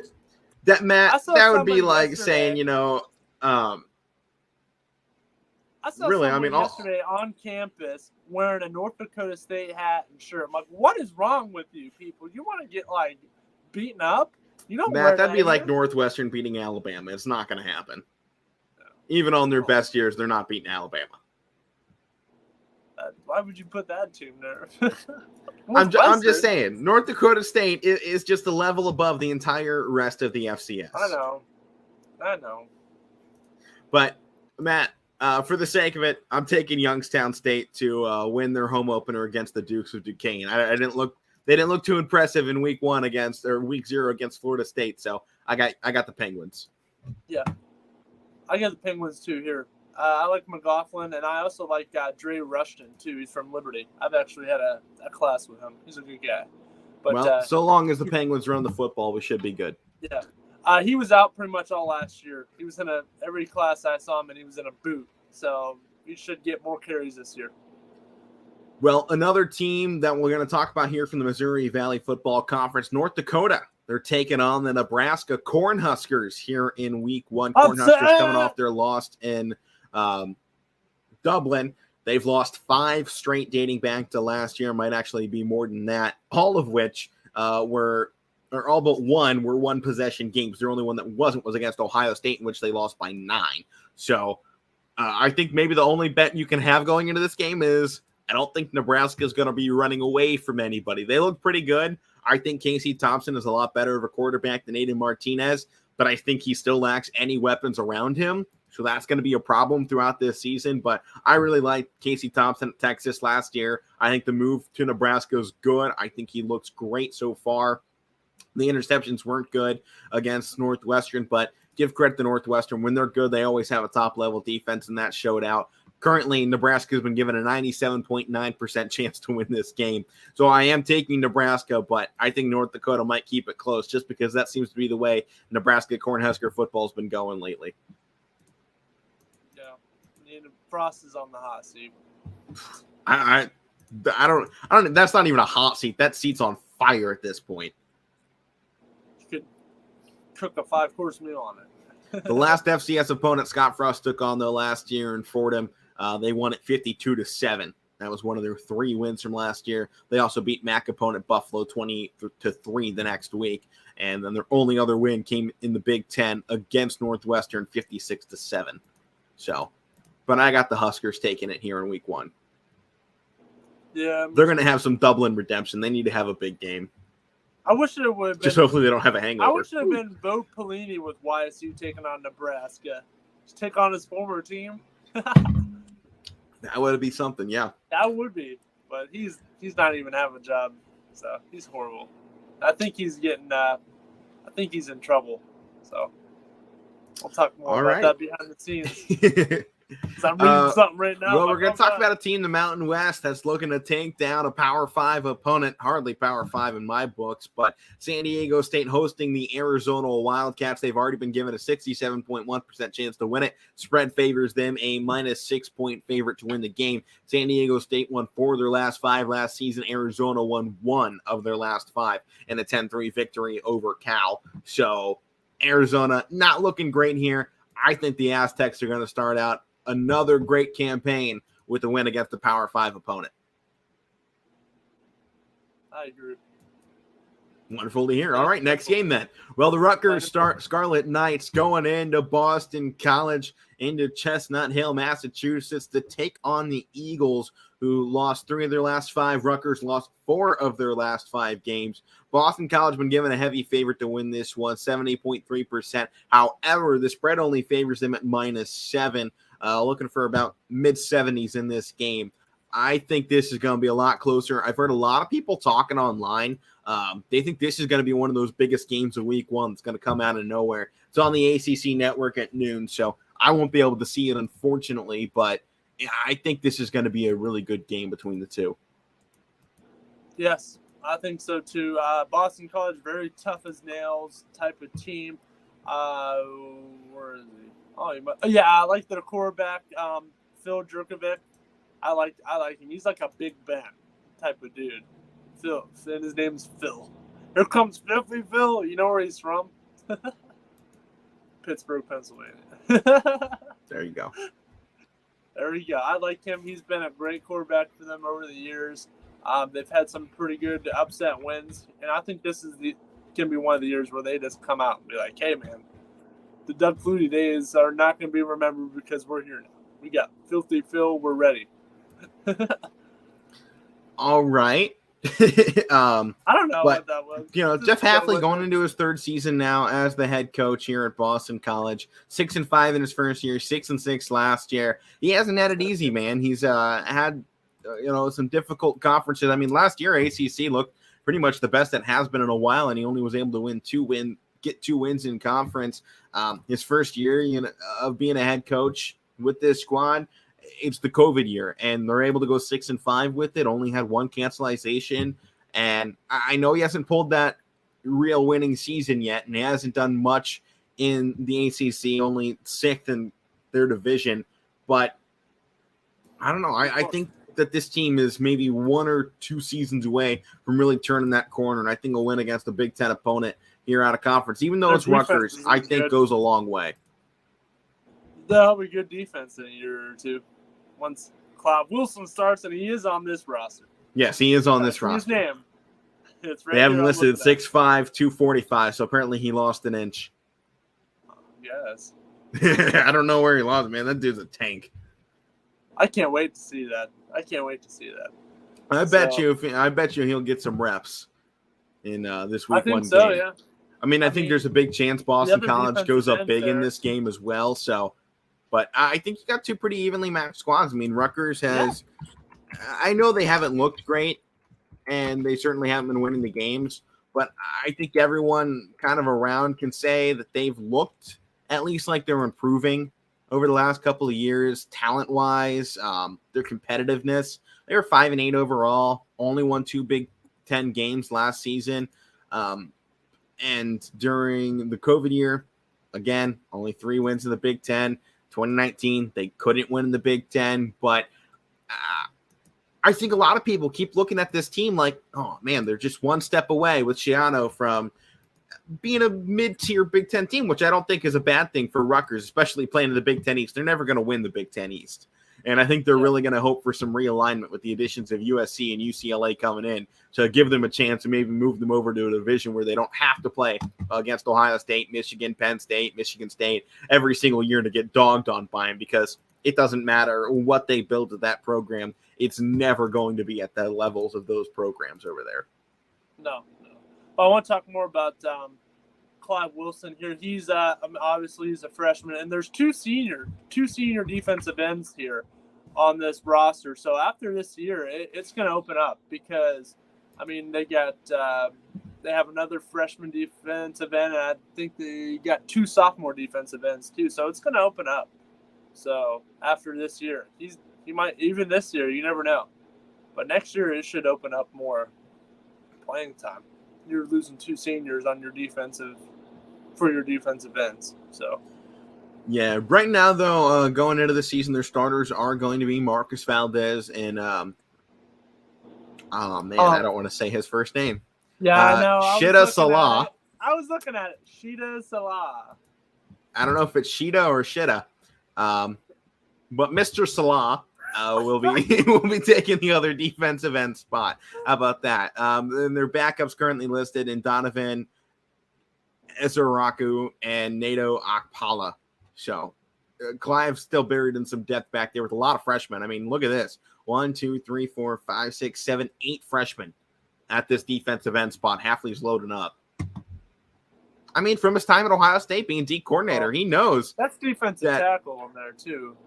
A: That would be like
B: yesterday.
A: saying, you know,
B: I saw
A: really,
B: someone yesterday on campus wearing a North Dakota State hat and shirt. I'm like, what is wrong with you people? You want to get, like, beaten up? You don't
A: Matt,
B: wear
A: that'd
B: that
A: be like
B: here.
A: Northwestern beating Alabama. It's not going to happen. No. Even on their best years, they're not beating Alabama.
B: Why would you put that team there?
A: I'm just saying, North Dakota State is just a level above the entire rest of the FCS.
B: I know. But,
A: Matt, for the sake of it, I'm taking Youngstown State to win their home opener against the Dukes of Duquesne. They didn't look too impressive in week 0 against Florida State, so I got the Penguins.
B: Yeah, I got the Penguins too here. I like McLaughlin, and I also like Dre Rushton too. He's from Liberty. I've actually had a class with him. He's a good guy. But
A: so long as the Penguins run the football, we should be good.
B: Yeah, he was out pretty much all last year. He was in every class I saw him, and he was in a boot. So he should get more carries this year.
A: Well, another team that we're going to talk about here from the Missouri Valley Football Conference, North Dakota. They're taking on the Nebraska Cornhuskers here in week 1. Cornhuskers coming off their loss in Dublin. They've lost 5 straight dating back to last year. Might actually be more than that. All of which were all but one were one possession games. The only one that wasn't was against Ohio State, in which they lost by 9. So I think maybe the only bet you can have going into this game is I don't think Nebraska is going to be running away from anybody. They look pretty good. I think Casey Thompson is a lot better of a quarterback than Aiden Martinez, but I think he still lacks any weapons around him. So that's going to be a problem throughout this season. But I really like Casey Thompson at Texas last year. I think the move to Nebraska is good. I think he looks great so far. The interceptions weren't good against Northwestern, but give credit to Northwestern. When they're good, they always have a top-level defense, and that showed out. Currently, Nebraska has been given a 97.9% chance to win this game. So I am taking Nebraska, but I think North Dakota might keep it close just because that seems to be the way Nebraska Cornhusker football has been going lately.
B: Yeah. Frost is on the hot seat.
A: I don't. That's not even a hot seat. That seat's on fire at this point.
B: You could cook a 5-course meal on it.
A: The last FCS opponent Scott Frost took on though last year in Fordham, they won it 52-7. That was one of their 3 wins from last year. They also beat MAC opponent Buffalo 20-3 the next week, and then their only other win came in the Big Ten against Northwestern 56-7. So, but I got the Huskers taking it here in week 1.
B: Yeah,
A: they're going to have some Dublin redemption. They need to have a big game.
B: I wish it would have been.
A: Just hopefully they don't have a hangover.
B: I wish it would have been Bo Pelini with YSU taking on Nebraska. Just take on his former team.
A: That would be something, yeah.
B: That would be, but he's not even having a job, so he's horrible. I think he's getting. I think he's in trouble. So we'll talk more about that behind the scenes. I'm reading something right now.
A: Well, we're going to talk about a team in the Mountain West that's looking to take down a Power 5 opponent, hardly Power 5 in my books, but San Diego State hosting the Arizona Wildcats. They've already been given a 67.1% chance to win it. Spread favors them a -6-point favorite to win the game. San Diego State won 4 of their last 5 last season. Arizona won 1 of their last 5 in a 10-3 victory over Cal. So Arizona not looking great here. I think the Aztecs are going to start out another great campaign with a win against the Power 5 opponent.
B: I agree.
A: Wonderful to hear. All right, next game then. Well, the Rutgers Scarlet Knights going into Boston College, into Chestnut Hill, Massachusetts, to take on the Eagles, who lost 3 of their last 5. Rutgers lost 4 of their last 5 games. Boston College been given a heavy favorite to win this one, 70.3%. However, the spread only favors them at -7. Looking for about mid-70s in this game. I think this is going to be a lot closer. I've heard a lot of people talking online. They think this is going to be one of those biggest games of week 1 that's going to come out of nowhere. It's on the ACC network at noon, so I won't be able to see it, unfortunately, but I think this is going to be a really good game between the two.
B: Yes, I think so too. Boston College, very tough as nails type of team. Where is he? Yeah, I like their quarterback, Phil Jerkovic. I like him. He's like a Big Ben type of dude. Phil, and his name's Phil. Here comes Fiffy Phil. You know where he's from? Pittsburgh, Pennsylvania.
A: There you go.
B: There you go. I like him. He's been a great quarterback for them over the years. They've had some pretty good upset wins, and I think this is can be one of the years where they just come out and be like, "Hey, man, the Doug Flutie days are not going to be remembered because we're here now. We got Filthy Phil. We're ready."
A: All right.
B: I don't know what that was.
A: Jeff Hafley going into his third season now as the head coach here at Boston College. 6-5 in his first year, 6-6 last year. He hasn't had it easy, man. He's had some difficult conferences. I mean, last year ACC looked pretty much the best it has been in a while, and he only was able to get 2 wins in conference. His first year of being a head coach with this squad, it's the COVID year, and they're able to go 6-5 with it. Only had 1 cancellation, and I know he hasn't pulled that real winning season yet, and he hasn't done much in the ACC, only 6th in their division. But I don't know. I think that this team is maybe 1 or 2 seasons away from really turning that corner, and I think a win against a Big Ten opponent here out of conference, even though it's Rutgers, I think goes a long way.
B: They'll have a good defense in a year or two. Once Clive Wilson starts, and he is on this roster.
A: Yes, he is on this roster.
B: His name.
A: They have him listed 6'5", 245, so apparently he lost an inch.
B: Yes.
A: I don't know where he lost, man. That dude's a tank.
B: I can't wait to see that.
A: I bet you he'll get some reps in this week 1 game.
B: I think so, yeah.
A: I mean, I think there's a big chance Boston College goes up big in this game as well. So, but I think you got 2 pretty evenly matched squads. I mean, Rutgers has I know they haven't looked great, and they certainly haven't been winning the games, but I think everyone kind of around can say that they've looked at least like they're improving over the last couple of years, talent-wise, their competitiveness. They were 5-8 overall, only won 2 Big Ten games last season. And during the COVID year, again, only 3 wins in the Big Ten. 2019, they couldn't win in the Big Ten, but I think a lot of people keep looking at this team like, oh, man, they're just 1 step away with Schiano from being a mid-tier Big Ten team, which I don't think is a bad thing for Rutgers, especially playing in the Big Ten East. They're never going to win the Big Ten East. And I think they're really going to hope for some realignment with the additions of USC and UCLA coming in to give them a chance to maybe move them over to a division where they don't have to play against Ohio State, Michigan, Penn State, Michigan State every single year to get dogged on by them, because it doesn't matter what they build to that program. It's never going to be at the levels of those programs over there.
B: No. Well, I want to talk more about Clive Wilson here. He's obviously he's a freshman, and there's two senior defensive ends here on this roster. So after this year, it's going to open up, because I mean they have another freshman defensive end, and I think they got 2 sophomore defensive ends too. So it's going to open up. So after this year, he might, even this year, you never know, but next year it should open up more playing time. You're losing 2 seniors on your defensive ends. So,
A: yeah, right now though, going into the season, their starters are going to be Marcus Valdez and I don't want to say his first name.
B: Yeah, I know.
A: Shida Salah.
B: I was looking at it. Shida Salah.
A: I don't know if it's Shida or Shida, but Mr. Salah will be taking the other defensive end spot. How about that? And their backups currently listed in Donovan Ezuraku and Nato Akpala. So Clive's still buried in some depth back there with a lot of freshmen. I mean, look at this. 1, 2, 3, 4, 5, 6, 7, 8 freshmen at this defensive end spot. Hafley's loading up. I mean, from his time at Ohio State being D coordinator, he knows.
B: That's defensive tackle on there, too.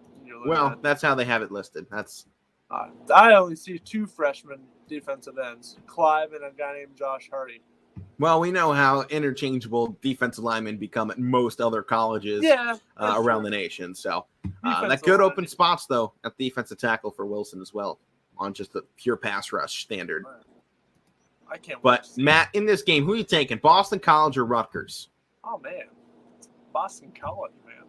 A: Well, that's how they have it listed.
B: I only see 2 freshman defensive ends, Clive and a guy named Josh Hardy.
A: Well, we know how interchangeable defensive linemen become at most other colleges around the nation. So that could open spots, though, at defensive tackle for Wilson as well, on just the pure pass rush standard.
B: I can't wait.
A: But, Matt, in this game, who are you taking, Boston College or Rutgers?
B: Oh, man. It's Boston College, man.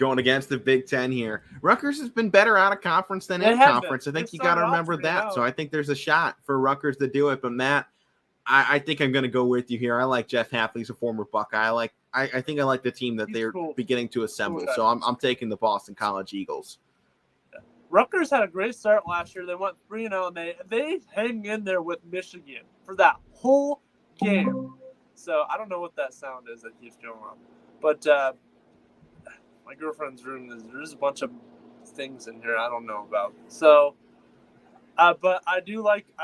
A: going against the Big Ten here. Rutgers has been better out of conference than in conference. I think you got to remember that. So I think there's a shot for Rutgers to do it. But Matt, I think I'm going to go with you here. I like Jeff Hafley's a former Buckeye. I think I like the team that they're beginning to assemble. So I'm taking the Boston College Eagles.
B: Rutgers had a great start last year. They went 3-0, and they hang in there with Michigan for that whole game. So I don't know what that sound is that keeps going on. But my girlfriend's room, there's a bunch of things in here I don't know about. So, but I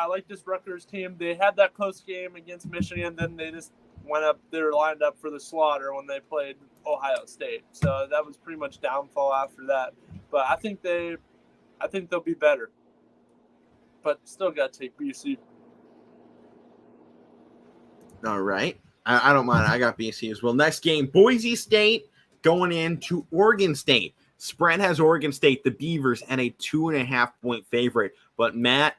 B: like this Rutgers team. They had that close game against Michigan, then they just they were lined up for the slaughter when they played Ohio State. So that was pretty much downfall after that. But I think they'll be better. But still got to take BC.
A: All right. I don't mind. I got BC as well. Next game, Boise State going into Oregon State. Spread has Oregon State, the Beavers, and a 2.5-point favorite. But, Matt,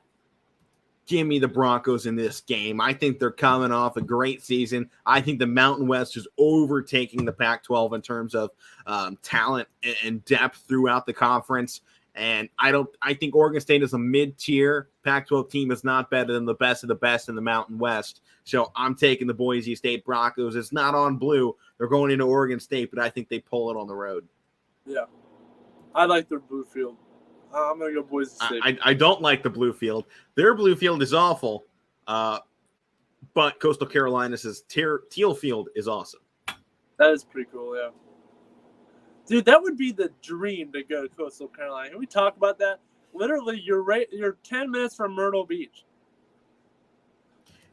A: give me the Broncos in this game. I think they're coming off a great season. I think the Mountain West is overtaking the Pac-12 in terms of talent and depth throughout the conference. And I think Oregon State is a mid-tier. Pac-12 team is not better than the best of the best in the Mountain West. So I'm taking the Boise State Broncos. It's not on blue. They're going into Oregon State, but I think they pull it on the road.
B: Yeah. I like their blue field. I'm going to go Boise State.
A: I don't like the blue field. Their blue field is awful, but Coastal Carolina's teal field is awesome.
B: That is pretty cool, yeah. Dude, that would be the dream to go to Coastal Carolina. Can we talk about that? Literally, you're 10 minutes from Myrtle Beach.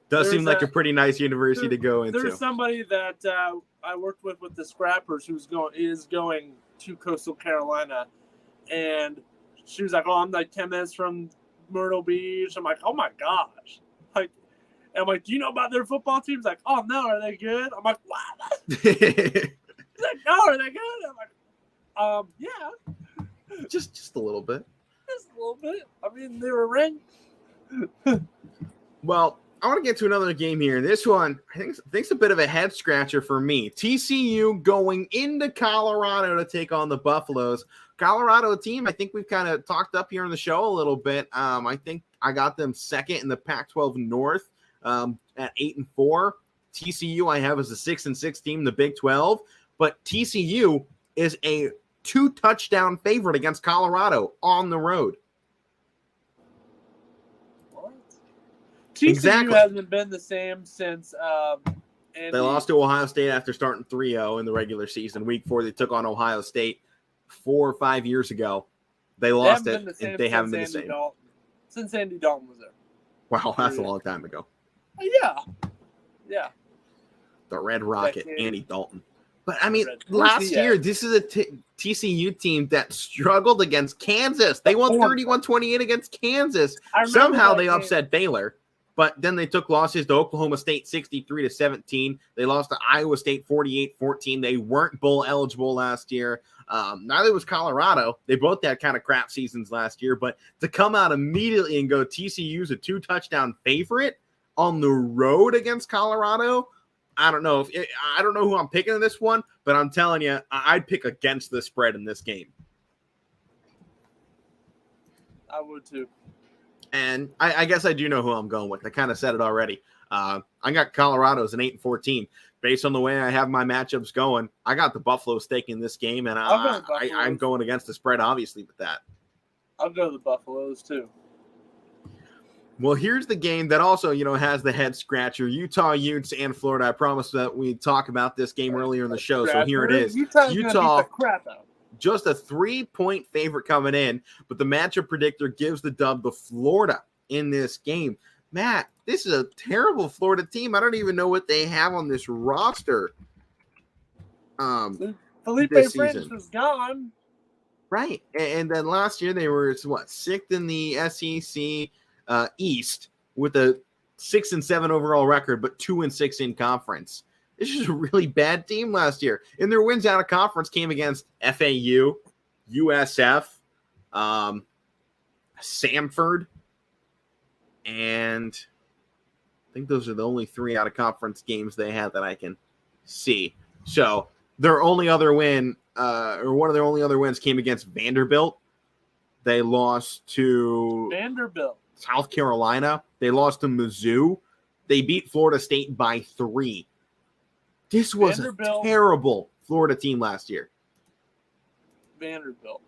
A: Does seem like a pretty nice university to go into.
B: There's somebody that I worked with the Scrappers is going to Coastal Carolina, and she was like, "Oh, I'm like 10 minutes from Myrtle Beach." I'm like, "Oh my gosh!" And I'm like, "Do you know about their football teams?" Like, "Oh no, are they good?" I'm like, "What?" He's like, "No, are they good?" I'm like, "Yeah,
A: just a little bit."
B: Just a little bit. I mean, they were ranked.
A: Well, I want to get to another game here. This one, I think it's a bit of a head scratcher for me. TCU going into Colorado to take on the Buffaloes. Colorado team, I think we've kind of talked up here on the show a little bit. I think I got them second in the Pac-12 North at 8-4. TCU I have as a 6-6 team in the Big 12, but TCU is a 2-touchdown favorite against Colorado on the road.
B: TCU hasn't been the same since
A: they lost to Ohio State after starting 3-0 in the regular season. Week 4, they took on Ohio State 4 or 5 years ago. They lost it, and they haven't been the same.
B: Since Andy Dalton was there.
A: Wow, that's a long time ago.
B: Yeah.
A: The Red Rocket, Andy Dalton. But, I mean, last year, this is a TCU team that struggled against Kansas. They won 31-28 against Kansas. Somehow they upset Baylor. But then they took losses to Oklahoma State 63-17. They lost to Iowa State 48-14. They weren't bowl eligible last year. Neither was Colorado. They both had kind of crap seasons last year. But to come out immediately and go TCU's a 2-touchdown favorite on the road against Colorado, I don't know. I don't know who I'm picking in this one, but I'm telling you, I'd pick against the spread in this game.
B: I would too.
A: And I guess I do know who I'm going with. I kind of said it already. I got Colorado as an 8-14. Based on the way I have my matchups going, I got the Buffaloes taking this game, and I'm going against the spread, obviously, with that.
B: I'll go to the Buffaloes, too.
A: Well, here's the game that also, has the head scratcher. Utah Utes and Florida. I promised that we'd talk about this game earlier in the show, so here it is. Utah
B: beat the crap out.
A: Just a 3-point favorite coming in, but the matchup predictor gives the dub to Florida in this game. Matt, this is a terrible Florida team. I don't even know what they have on this roster.
B: Felipe Francis was gone.
A: Right. And then last year they were, sixth in the SEC East with a 6-7 overall record, but 2-6 in conference. This is a really bad team last year. And their wins out of conference came against FAU, USF, Samford, and I think those are the only 3 out of conference games they had that I can see. So Their only other win, or one of their only other wins, came against Vanderbilt. They lost to
B: Vanderbilt,
A: South Carolina. They lost to Mizzou. They beat Florida State by 3. This was a terrible Florida team last year.
B: Vanderbilt.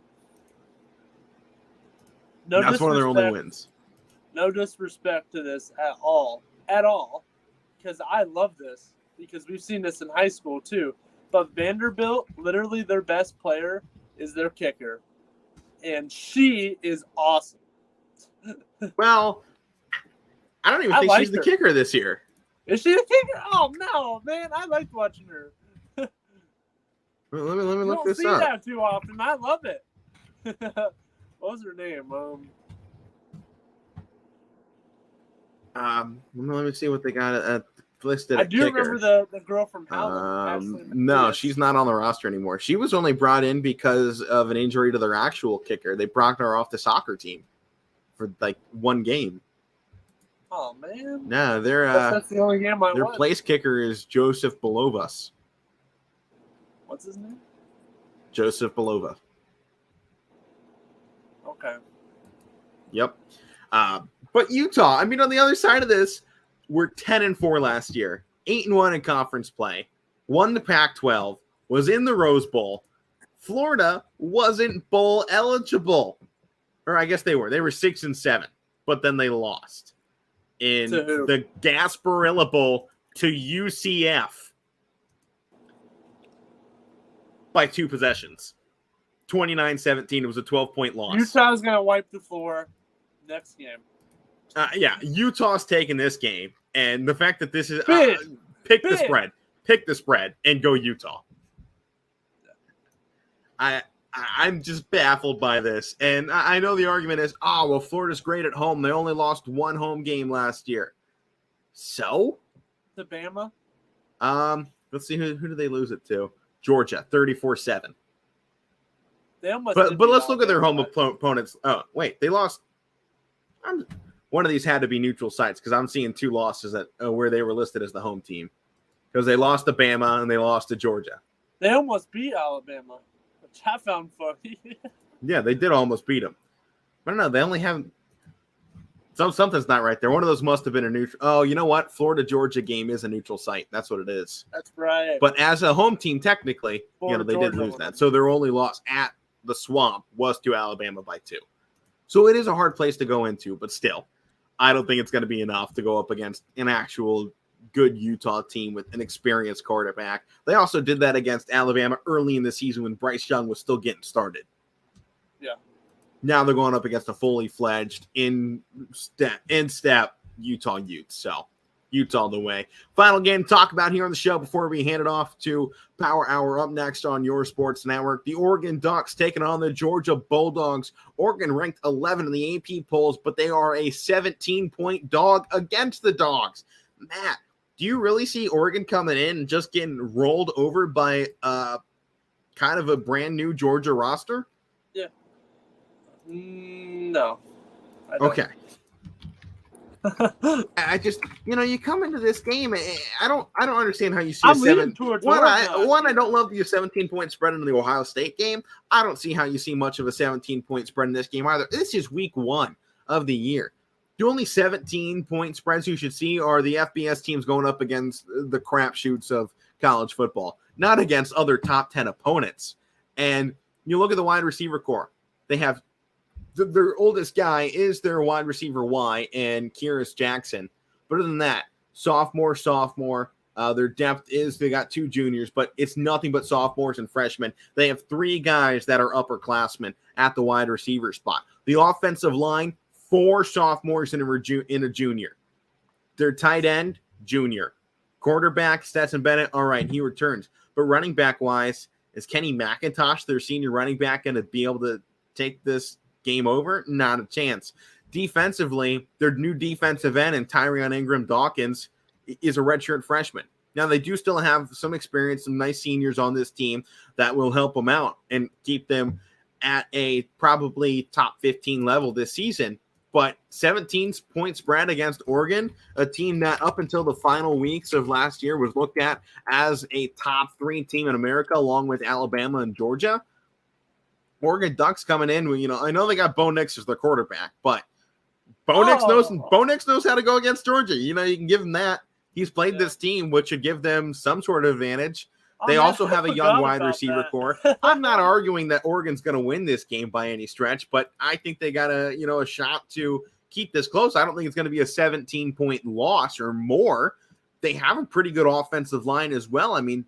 A: That's one of their only wins.
B: No disrespect to this at all, because I love this, because we've seen this in high school too. But Vanderbilt, literally their best player is their kicker, and she is awesome.
A: Well, I don't even think she's the kicker this year.
B: Is she the kicker? Oh no, man! I liked watching her.
A: Let me look this up.
B: You don't see that too often. I love it. What was her name?
A: Let me see what they got listed.
B: I do remember the girl from Howland.
A: No, she's not on the roster anymore. She was only brought in because of an injury to their actual kicker. They brought her off the soccer team for like one game.
B: Oh man!
A: No,
B: that's the only game I
A: their
B: won.
A: place kicker is Joseph Belovas.
B: What's his name?
A: Joseph Belova.
B: Okay.
A: Yep. But Utah, I mean, on the other side of this, we're 10-4 last year, 8-1 in conference play, won the Pac-12, was in the Rose Bowl. Florida wasn't bowl eligible, or I guess they were. They were 6-7, but then they lost in the Gasparilla Bowl to UCF by 2 possessions. 29-17. It was a 12-point loss.
B: Utah's going to wipe the floor next game.
A: Yeah, Utah's taking this game, and the fact that this is pick the spread, and go Utah. I'm just baffled by this, and I know the argument is, well, Florida's great at home. They only lost 1 home game last year. So,
B: to Bama.
A: Let's see who did they lose it to? Georgia, 34-7.
B: They almost.
A: But let's look at their home opponents. Oh wait, they lost. One of these had to be neutral sites because I'm seeing 2 losses at where they were listed as the home team, because they lost to Bama and they lost to Georgia.
B: They almost beat Alabama, which I found funny.
A: Yeah, they did almost beat them. I don't know. They only have something's not right there. One of those must have been a neutral. Oh, you know what? Florida Georgia game is a neutral site. That's what it is.
B: That's right.
A: But as a home team, technically, they did lose that. So their only loss at the Swamp was to Alabama by 2. So it is a hard place to go into, but still, I don't think it's going to be enough to go up against an actual good Utah team with an experienced quarterback. They also did that against Alabama early in the season when Bryce Young was still getting started.
B: Yeah.
A: Now they're going up against a fully fledged in-step Utah Utes. So Utah the way. Final game to talk about here on the show before we hand it off to Power Hour. Up next on your sports network, the Oregon Ducks taking on the Georgia Bulldogs. Oregon ranked 11 in the AP polls, but they are a 17-point dog against the Dogs. Matt, do you really see Oregon coming in and just getting rolled over by kind of a brand new Georgia roster?
B: Yeah. No.
A: Okay. I just, you come into this game. I don't understand how you see a 7. I don't love the 17-point spread in the Ohio State game. I don't see how you see much of a 17-point spread in this game either. This is week 1 of the year. The only 17-point spreads you should see are the FBS teams going up against the crapshoots of college football, not against other top 10 opponents. And you look at the wide receiver core. They have their oldest guy is their wide receiver Y and Kyrus Jackson. But other than that, sophomore. Their depth is they got 2 juniors, but it's nothing but sophomores and freshmen. They have 3 guys that are upperclassmen at the wide receiver spot. The offensive line, 4 sophomores and a junior. Their tight end, junior. Quarterback, Stetson Bennett, all right, he returns. But running back wise, is Kenny McIntosh, their senior running back, going to be able to take this game over? Not a chance. Defensively, their new defensive end and Tyrion Ingram-Dawkins is a redshirt freshman. Now, they do still have some experience, some nice seniors on this team that will help them out and keep them at a probably top 15 level this season. but 17-point spread against Oregon, a team that up until the final weeks of last year was looked at as a top 3 team in America, along with Alabama and Georgia. Oregon Ducks coming in, I know they got Bo Nix as their quarterback, but Bo Nix knows how to go against Georgia. You can give him that. He's played this team, which should give them some sort of advantage. They also have a young wide receiver core. I'm not arguing that Oregon's going to win this game by any stretch, but I think they got a shot to keep this close. I don't think it's going to be a 17-point loss or more. They have a pretty good offensive line as well. I mean,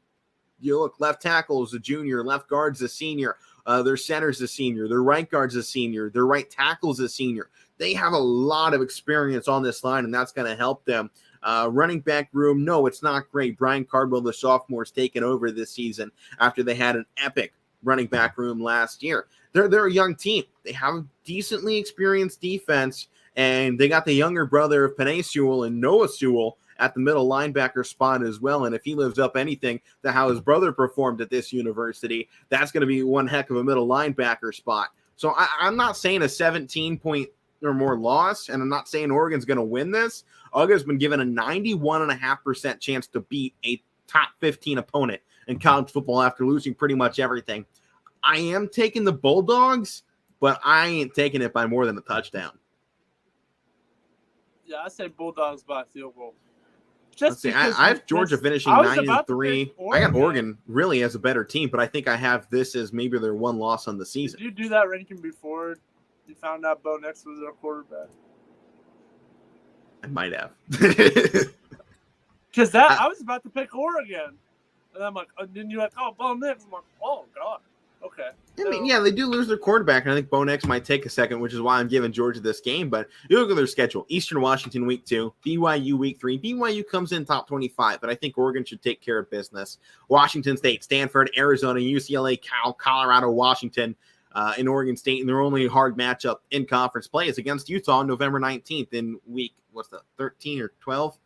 A: you look, left tackle is a junior, left guard's a senior, their center's a senior, their right guard's a senior, their right tackle's a senior. They have a lot of experience on this line, and that's going to help them. Running back room, no, it's not great. Brian Cardwell, the sophomore, is taken over this season after they had an epic running back room last year. They're a young team. They have a decently experienced defense, and they got the younger brother of Penn Sewell and Noah Sewell at the middle linebacker spot as well. And if he lives up anything to how his brother performed at this university, that's going to be one heck of a middle linebacker spot. So I'm not saying a 17-point or more loss, and I'm not saying Oregon's going to win this. Uga's been given a 91.5% chance to beat a top 15 opponent in college football after losing pretty much everything. I am taking the Bulldogs, but I ain't taking it by more than a touchdown.
B: Yeah, I say Bulldogs by field goal.
A: I have Georgia finishing 9-3. I got Oregon really as a better team, but I think I have this as maybe their one loss on the season.
B: Did you do that ranking before you found out Bo Nix was their quarterback?
A: I might have.
B: Because I was about to pick Oregon. And I'm like, then you're like, oh, Bo Nix. I'm like, oh, God. Okay.
A: I mean, yeah, they do lose their quarterback, and I think Bo Nix might take a second, which is why I'm giving Georgia this game. But you look at their schedule. Eastern Washington week 2, BYU week 3. BYU comes in top 25, but I think Oregon should take care of business. Washington State, Stanford, Arizona, UCLA, Cal, Colorado, Washington, in Oregon State, and their only hard matchup in conference play is against Utah on November 19th in week, 13 or 12?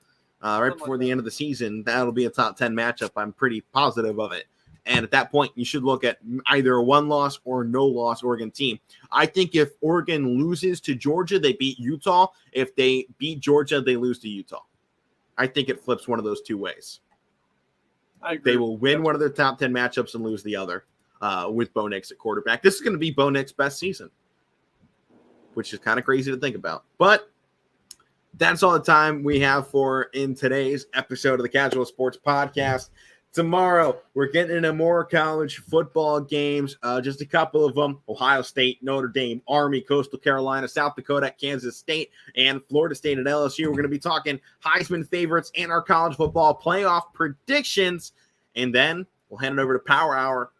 A: Right before the end of the season. That'll be a top 10 matchup. I'm pretty positive of it. And at that point, you should look at either a one-loss or no-loss Oregon team. I think if Oregon loses to Georgia, they beat Utah. If they beat Georgia, they lose to Utah. I think it flips one of those two ways.
B: I agree.
A: They will win one of their top 10 matchups and lose the other with Bo Nix at quarterback. This is going to be Bo Nix's best season, which is kind of crazy to think about. But that's all the time we have for in today's episode of the Casual Sports Podcast. Tomorrow, we're getting into more college football games, just a couple of them. Ohio State, Notre Dame, Army, Coastal Carolina, South Dakota, Kansas State, and Florida State at LSU. We're going to be talking Heisman favorites and our college football playoff predictions. And then we'll hand it over to Power Hour.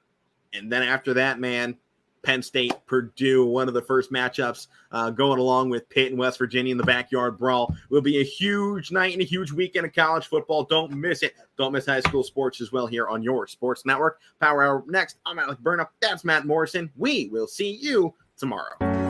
A: And then after that, man, Penn State, Purdue, one of the first matchups going along with Pitt and West Virginia in the backyard brawl. Will be a huge night and a huge weekend of college football. Don't miss it. Don't miss high school sports as well here on your sports network. Power Hour next. I'm Alec Burnham. That's Matt Morrison. We will see you tomorrow.